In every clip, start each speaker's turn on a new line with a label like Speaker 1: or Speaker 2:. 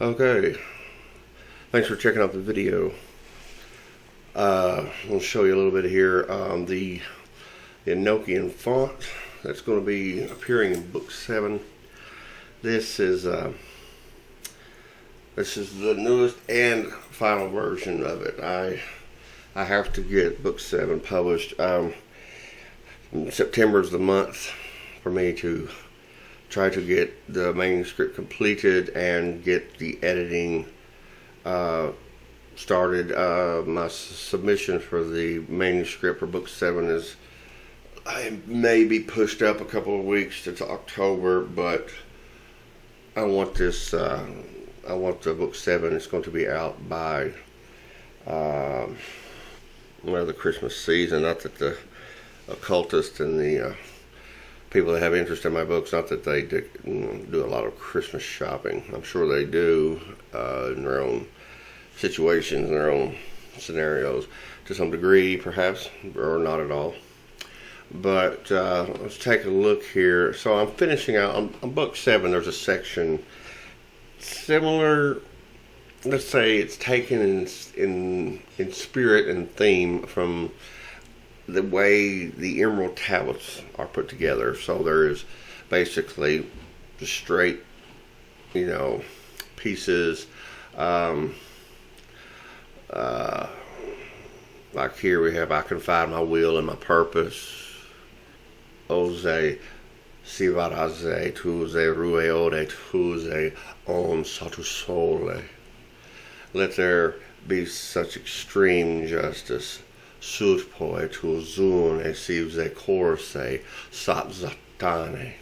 Speaker 1: Okay, thanks for checking out the video. I'll show you a little bit here on the Enochian Font that's going to be appearing in book 7. This is the newest and final version of it. I have to get book 7 published. September is the month for me to try to get the manuscript completed and get the editing started. My submission for the manuscript for book 7 is, I may be pushed up a couple of weeks to October, but I want this, I want the book 7, it's going to be out by the Christmas season. Not that the occultists and the people that have interest in my books, not that they do a lot of Christmas shopping. I'm sure they do in their own situations, in their own scenarios, to some degree perhaps, or not at all. But let's take a look here. So I'm finishing out on book 7. There's a section similar. Let's say it's taken in spirit and theme from the way the emerald tablets are put together. So there is basically the straight, pieces. Like here we have, I can find my will and my purpose. Oze sivaraze tuze rueode tuze on satu sole. Let there be such extreme justice. Sut poi tu zun e sivze corse sat zatane.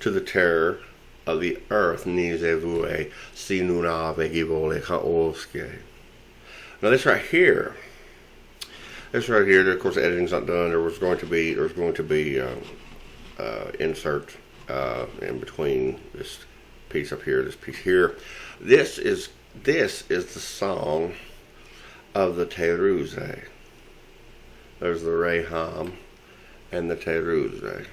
Speaker 1: To the terror of the earth nise vue sinunave givole kaoske. Now this right here, of course, the editing's not done. There's going to be insert in between this piece up here, this piece here. This is the song of the Teruze. There's the Reham and the Teruze.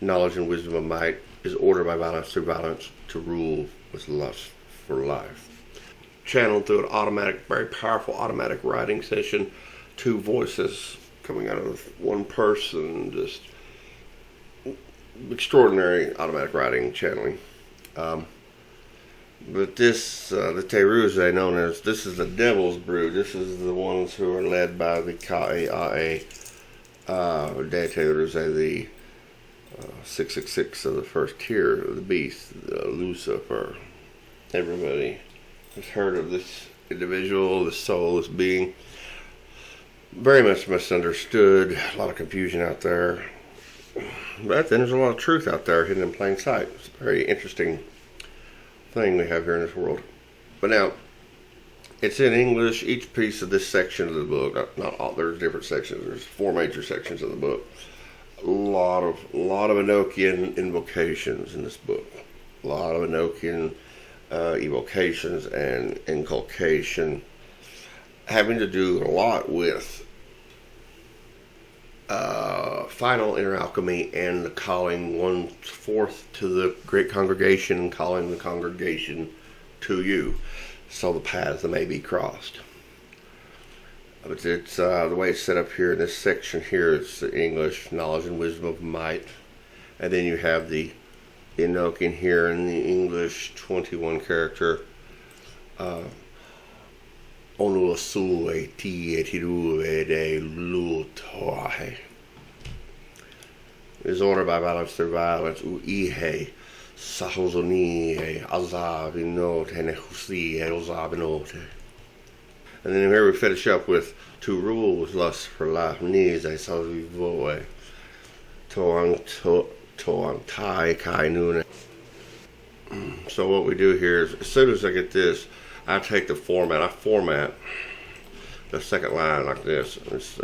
Speaker 1: Knowledge and wisdom of might is ordered by violence through violence to rule with lust for life. Channeled through an automatic, very powerful automatic writing session. 2 voices coming out of one person. Just extraordinary automatic writing channeling. But this, the Teruze, this is the devil's brood. This is the ones who are led by the Ka'e'ae de Teruze, the 666 of the first tier of the beast, Lucifer. Everybody has heard of this individual, this soul, this being. Very much misunderstood. A lot of confusion out there. But then there's a lot of truth out there hidden in plain sight. It's a very interesting thing we have here in this world. But now, it's in English. Each piece of this section of the book, not all, there's different sections. There's 4 major sections of the book. A lot of Enochian invocations in this book. A lot of Enochian evocations and inculcation, having to do a lot with final inner alchemy and the calling one forth to the great congregation and calling the congregation to you, so the paths that may be crossed. But it's the way it's set up here in this section here. It's the English, knowledge and wisdom of might, and then you have the Enochian here in the English 21 character. Onu su e ti e tiru e de lutoe. Is ordered by violence through violence. Uihe sahozoni e azavinote and husi e ozavinote. And then here we finish up with to rule with lust for life. Nize salvivoe toang tai kai nune. So what we do here is, as soon as I get this, I take the format. I format the second line like this. It's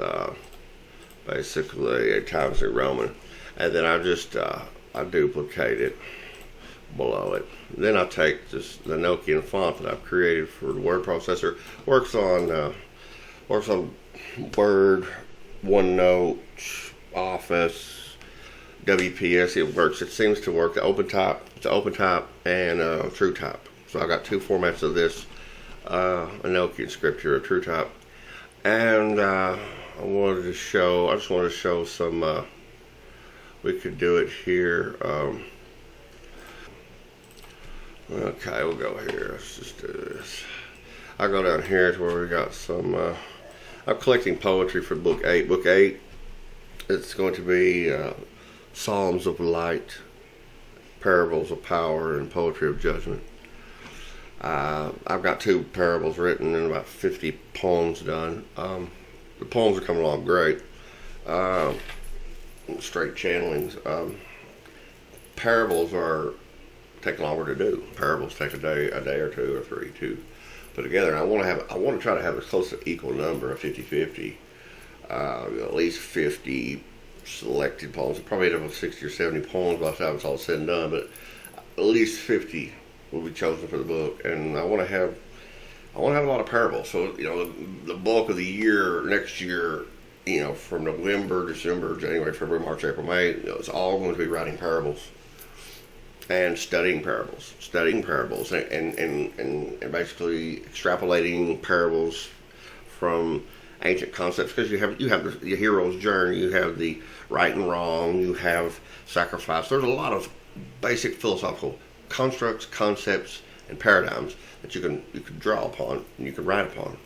Speaker 1: basically a Times New Roman, and then I just I duplicate it below it. Then I take this the Enochian font that I've created for the word processor. Works on Word, OneNote, Office, WPS. It works. It seems to work. The open top, and true top. So I got two formats of this Enochian scripture, a true top, and I just wanted to show some. We could do it here. Okay, we'll go here. Let's just do this. I'll go down here to where we got some. I'm collecting poetry for book 8. Book 8. It's going to be Psalms of Light, Parables of Power, and Poetry of Judgment. I've got 2 parables written and about 50 poems done. The poems are coming along great. Straight channelings. Parables take longer to do. Parables take a day or 2 or 3 to put together. And I want to try to have a close to equal number of 50-50. At least 50 selected poems. I'll probably have 60 or 70 poems by the time it's all said and done, but at least 50 will be chosen for the book. And I want to have a lot of parables. So the bulk of the year next year, from November, December, January, February, March, April, May, it's all going to be writing parables and studying parables, and basically extrapolating parables from ancient concepts, because you have the hero's journey, you have the right and wrong, you have sacrifice. There's a lot of basic philosophical constructs, concepts, and paradigms that you can draw upon and you can write upon.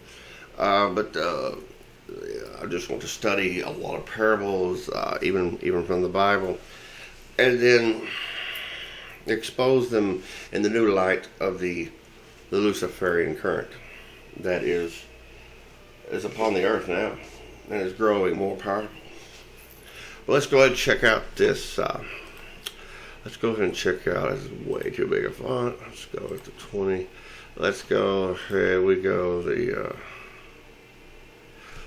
Speaker 1: But I just want to study a lot of parables, even from the Bible, and then expose them in the new light of the Luciferian current that is upon the earth now and is growing more powerful. Well, let's go ahead and check out this. Let's go ahead and check out. It's way too big a font. Let's go with the 20. Let's go. Here we go.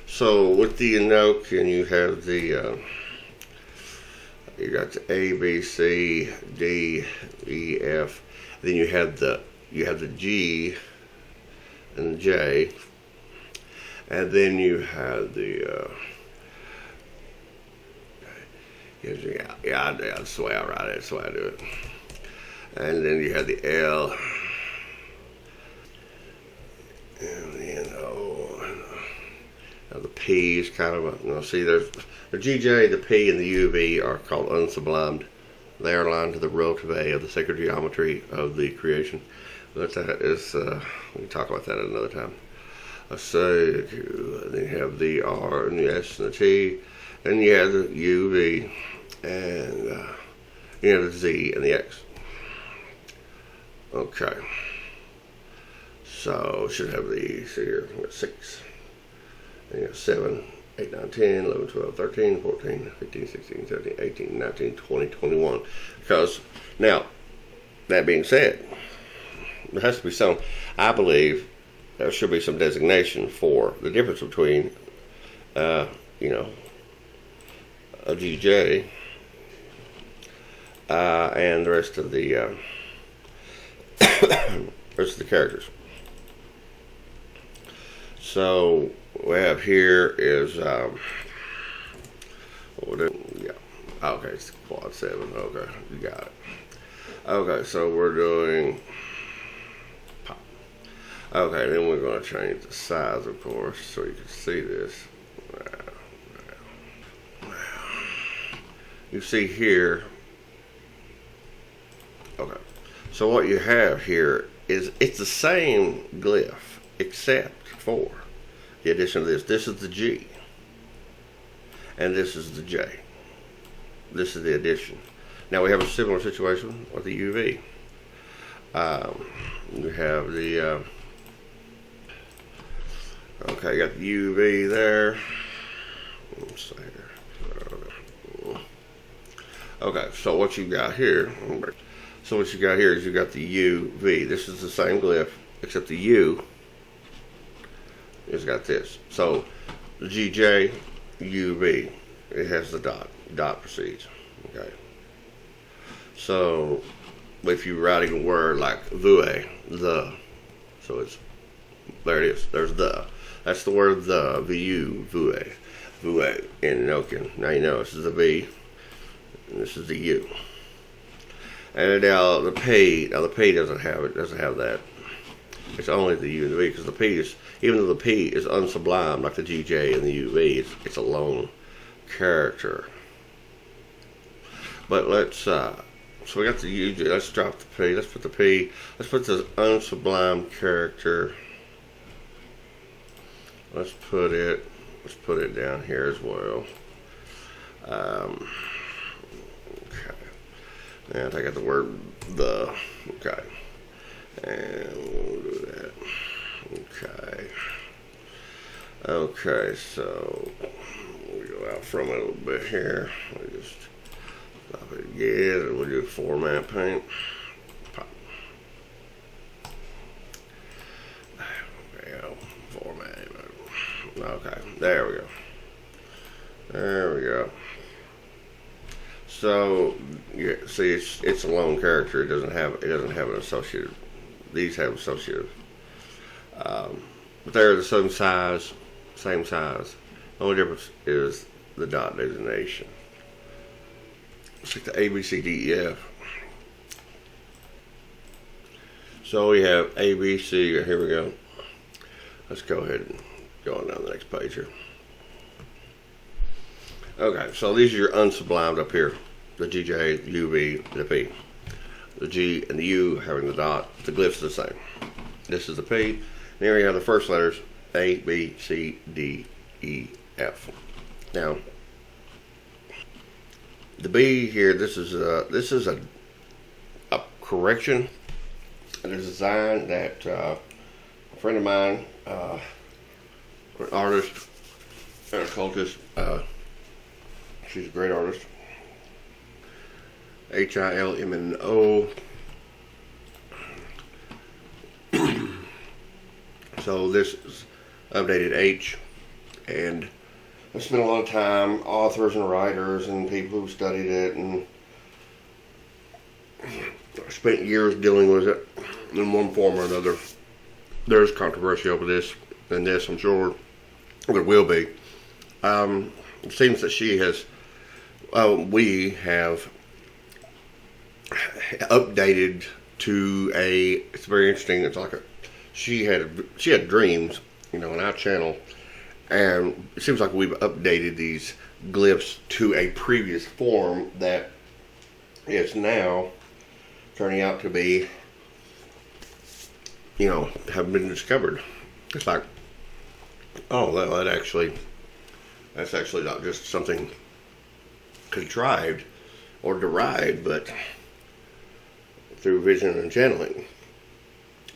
Speaker 1: So with the Enochian, you have you got the A, B, C, D, E, F. Then you have the G and the J, and then you have the that's the way I write it. That's the way I do it. And then you have the L and the N-O. The P is kind of see, there's the GJ, the P, and the UV are called unsublimed. They are aligned to the relative A of the sacred geometry of the creation. But that is, we can talk about that at another time. So then you have the R and the S and the T, and you have the UV, and you have the Z and the X. Okay. So should have the, see here, 6. And you have 7, 8, 9, 10, 11, 12, 13, 14, 15, 16, 17, 18, 19, 20, 21. Because, now, that being said, there has to be some, I believe, there should be some designation for the difference between, a GJ and the rest of the characters. So what we have here is okay, it's quad 7. Okay, you got it. Okay, so we're doing pop. Okay, then we're going to change the size, of course, so you can see this. You see here. Okay, so what you have here is it's the same glyph except for the addition of this. This is the G, and this is the J. This is the addition. Now we have a similar situation with the UV. You have the okay, you got the UV there. Let's see here. Okay, so what you got here? So what you got here is you got the UV. This is the same glyph, except the U it's got this. So the GJ, UV, it has the dot. Dot precedes. Okay. So if you're writing a word like vue, the, so it's, there it is. There's the. That's the word the, vue, vue in Enochian. Now you know this is the V. and this is the U. And now the P doesn't have it. Doesn't have that. It's only the U and the V, because the P is, even though the P is unsublimed like the GJ and the UV, it's a lone character. But let's so we got the UJ. Let's drop the P. Let's put the P. Let's put this unsublimed character. Let's put it down here as well. Okay. And I got the word the. Okay. And we'll do that. Okay. Okay, so we'll go out from it a little bit here. We'll just stop it again, and we'll do format paint. Pop. There we go. Format. Okay, there we go. There we go. So, yeah, see, it's a lone character. It doesn't have an associative. These have associative. But they're the same size. The only difference is the dot designation. It's like the A, B, C, D, E, F. So we have A, B, C. Here we go. Let's go ahead and go on down the next page here. Okay, so these are your unsublimed up here. The GJ, the UV, the P. The G and the U having the dot. The glyphs are the same. This is the P. And here we have the first letters A, B, C, D, E, F. Now, the B here, this is a correction and a design that a friend of mine, an artist, an occultist, she's a great artist, Hilmno. So this is updated H, and I spent a lot of time, authors and writers and people who studied it, and spent years dealing with it in one form or another. There's controversy over this and this, I'm sure there will be. It seems that she has, we have updated to a, it's very interesting, it's like she had dreams, on our channel, and it seems like we've updated these glyphs to a previous form that is now turning out to be, have been discovered. It's like, oh, that's actually not just something contrived or derived, but through vision and channeling,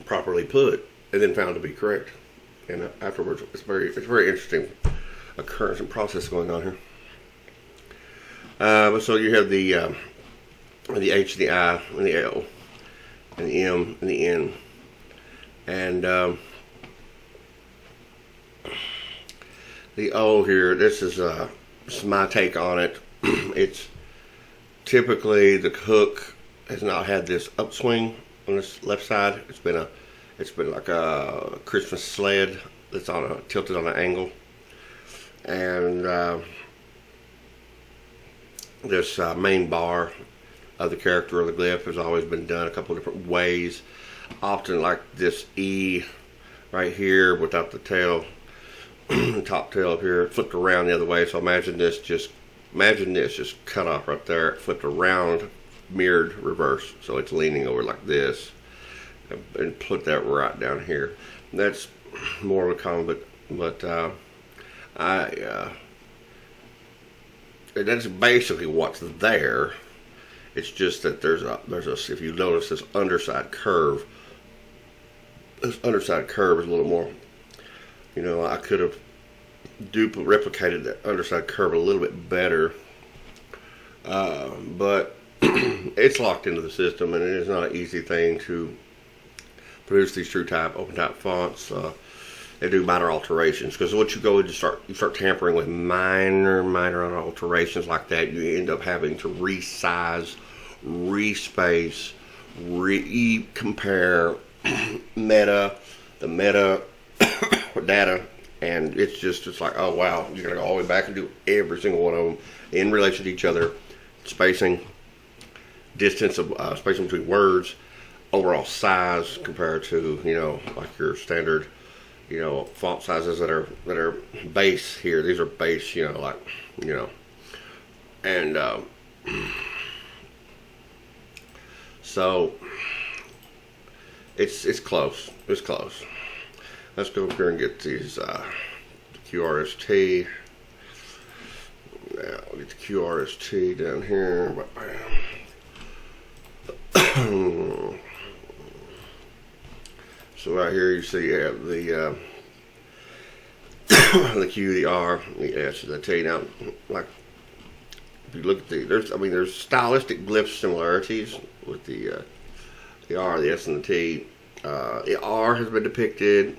Speaker 1: properly put, and then found to be correct. And afterwards, it's very interesting occurrence and process going on here. So you have the H, the I, and the L, and the M, and the N, and the O here. This is my take on it. It's typically the hook has not had this upswing on this left side. It's been like a Christmas sled that's tilted on an angle, and this main bar of the character of the glyph has always been done a couple of different ways. Often like this E right here without the tail, the top tail up here, flipped around the other way. So imagine this just cut off right there, flipped around, mirrored reverse. So it's leaning over like this, and put that right down here. That's more of a common, but that's basically what's there. It's just that there's a if you notice this underside curve. This underside curve is a little more. I could have replicated that underside curve a little bit better, but it's locked into the system, and it is not an easy thing to produce these true type, open type fonts. They do minor alterations, because once you go and you start tampering with minor alterations like that, you end up having to resize, respace, compare the meta data, and it's like, oh wow, you're gonna go all the way back and do every single one of them in relation to each other, spacing, distance of spacing between words, overall size compared to, you know, like your standard, you know, font sizes that are base here. These are base, you know, like, you know, and so it's close. It's close. Let's go up here and get these QRST. Now we'll get the QRST down here. So right here you see you have the the Q, the R, the S, and the T. Now, like if you look at there's stylistic glyph similarities with the R, the S, and the T. The R has been depicted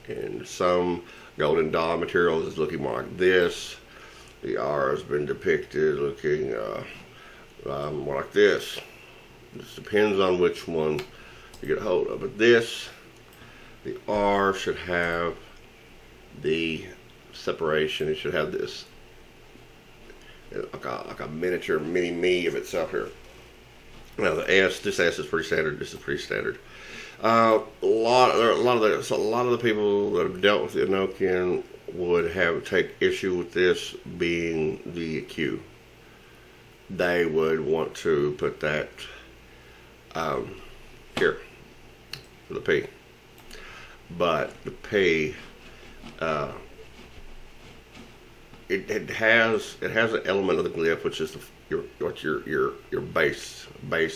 Speaker 1: in some golden dawn materials is looking more like this. The R has been depicted looking more like this. This depends on which one you get a hold of. But this, the R should have the separation. It should have this like a miniature mini me of itself here. Now the S, this S is pretty standard. This is pretty standard. A lot of the people that have dealt with the Enochian would take issue with this being the Q. They would want to put that here for the P. But the P, it has an element of the glyph, which is your base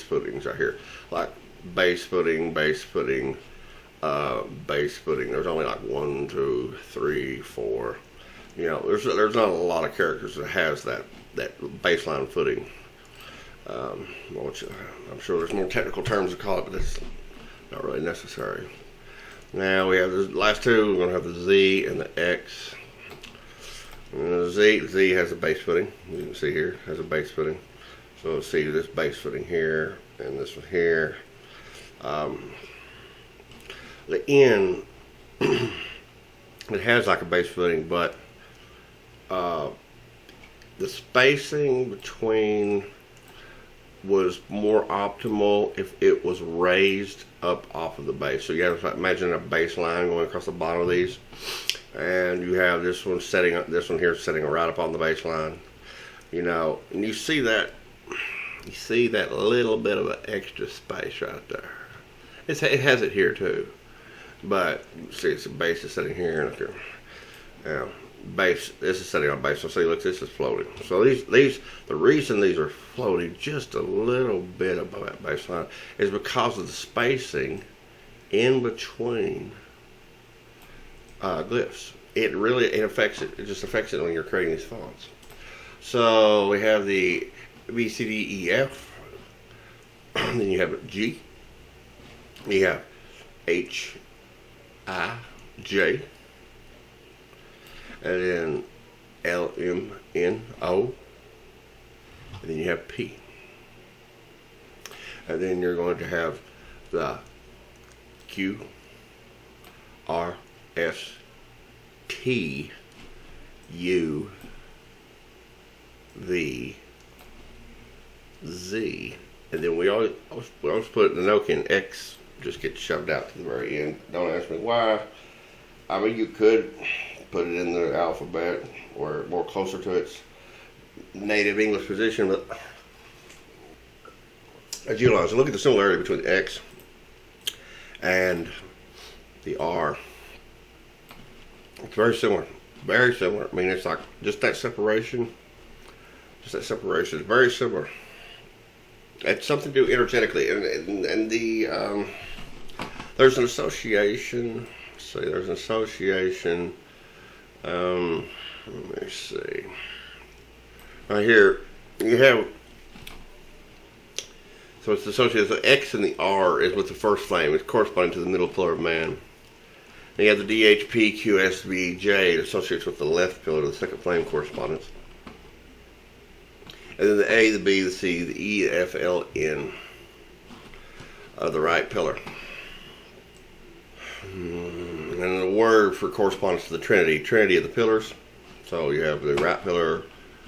Speaker 1: footings right here, like base footing, base footing, base footing. There's only like 1, 2, 3, 4. You know, there's not a lot of characters that has that baseline footing. Which I'm sure there's more technical terms to call it, but it's not really necessary. Now we have the last two. We're going to have the Z and the X. And the Z has a base footing. You can see here has a base footing. So let's see this base footing here and this one here. The N, it has like a base footing, but the spacing between was more optimal if it was raised up off of the base. So you have to imagine a baseline going across the bottom of these, and you have this one here setting right up on the baseline. You know, and you see that little bit of an extra space right there. It has it here too, but see, it's a base is sitting here and up here. Now, base, this is sitting on base. So see, look, this is floating. So the reason these are floating just a little bit above that baseline is because of the spacing in between glyphs. It affects it. It just affects it when you're creating these fonts. So we have the B, C, D, E, F. Then you have G. You have H, I, J. And then L, M, N, O. And then you have P. And then you're going to have the Q, R, S, T, U, V, Z. And then we always put the Enochian X just gets shoved out to the very end. Don't ask me why. I mean, you could put it in the alphabet or more closer to its native English position, but as you realize, look at the similarity between the X and the R. It's very similar. Very similar. I mean, it's like just that separation. Just that separation is very similar. It's something to do energetically, and the there's an association. See, there's an association. Let me see. Right here, you have. So it's associated. The X and the R is with the first flame. It's corresponding to the middle pillar of man. And you have the D, H, P, Q, S, V, J. It associates with the left pillar, the second flame correspondence. And then the A, the B, the C, the E, F, L, N of the right pillar. And the word for correspondence to the Trinity of the pillars. So you have the right pillar,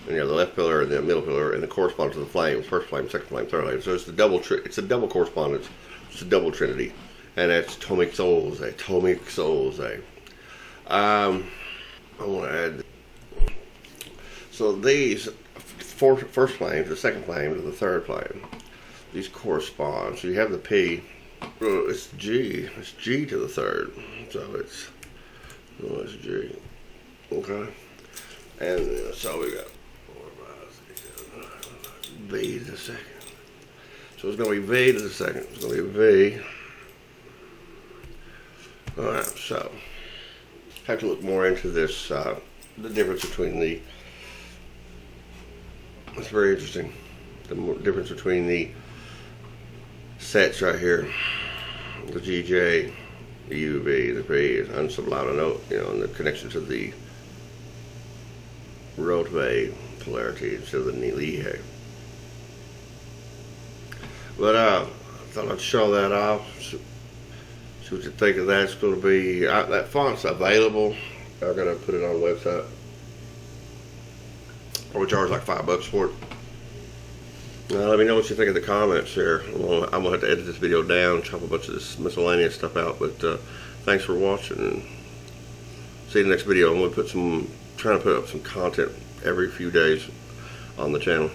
Speaker 1: and you have the left pillar and the middle pillar, and the corresponds to the flames, first flame, second flame, third flame. So it's the double it's a double correspondence. It's a double trinity, and that's atomic souls. Atomic souls. I want to add. So these first flames, the second flame, to the third flame. These correspond. So you have the P. It's G. It's G to the third. So it's G. Okay. And so we got V to the second. So it's going to be V to the second. It's going to be V. Alright, so have to look more into this, the difference between the, it's very interesting, the difference between the sets right here, the GJ, the UV, the V is unsublimed note, and the connection to the rotave polarity instead of the Lihei. But I thought I'd show that off. See what you think of that. It's going to be, that font's available. I'm going to put it on the website. I would charge like $5 for it. Let me know what you think in the comments here. I'm going to have to edit this video down, chop a bunch of this miscellaneous stuff out. But thanks for watching, and see you in the next video. I'm going to trying to put up some content every few days on the channel.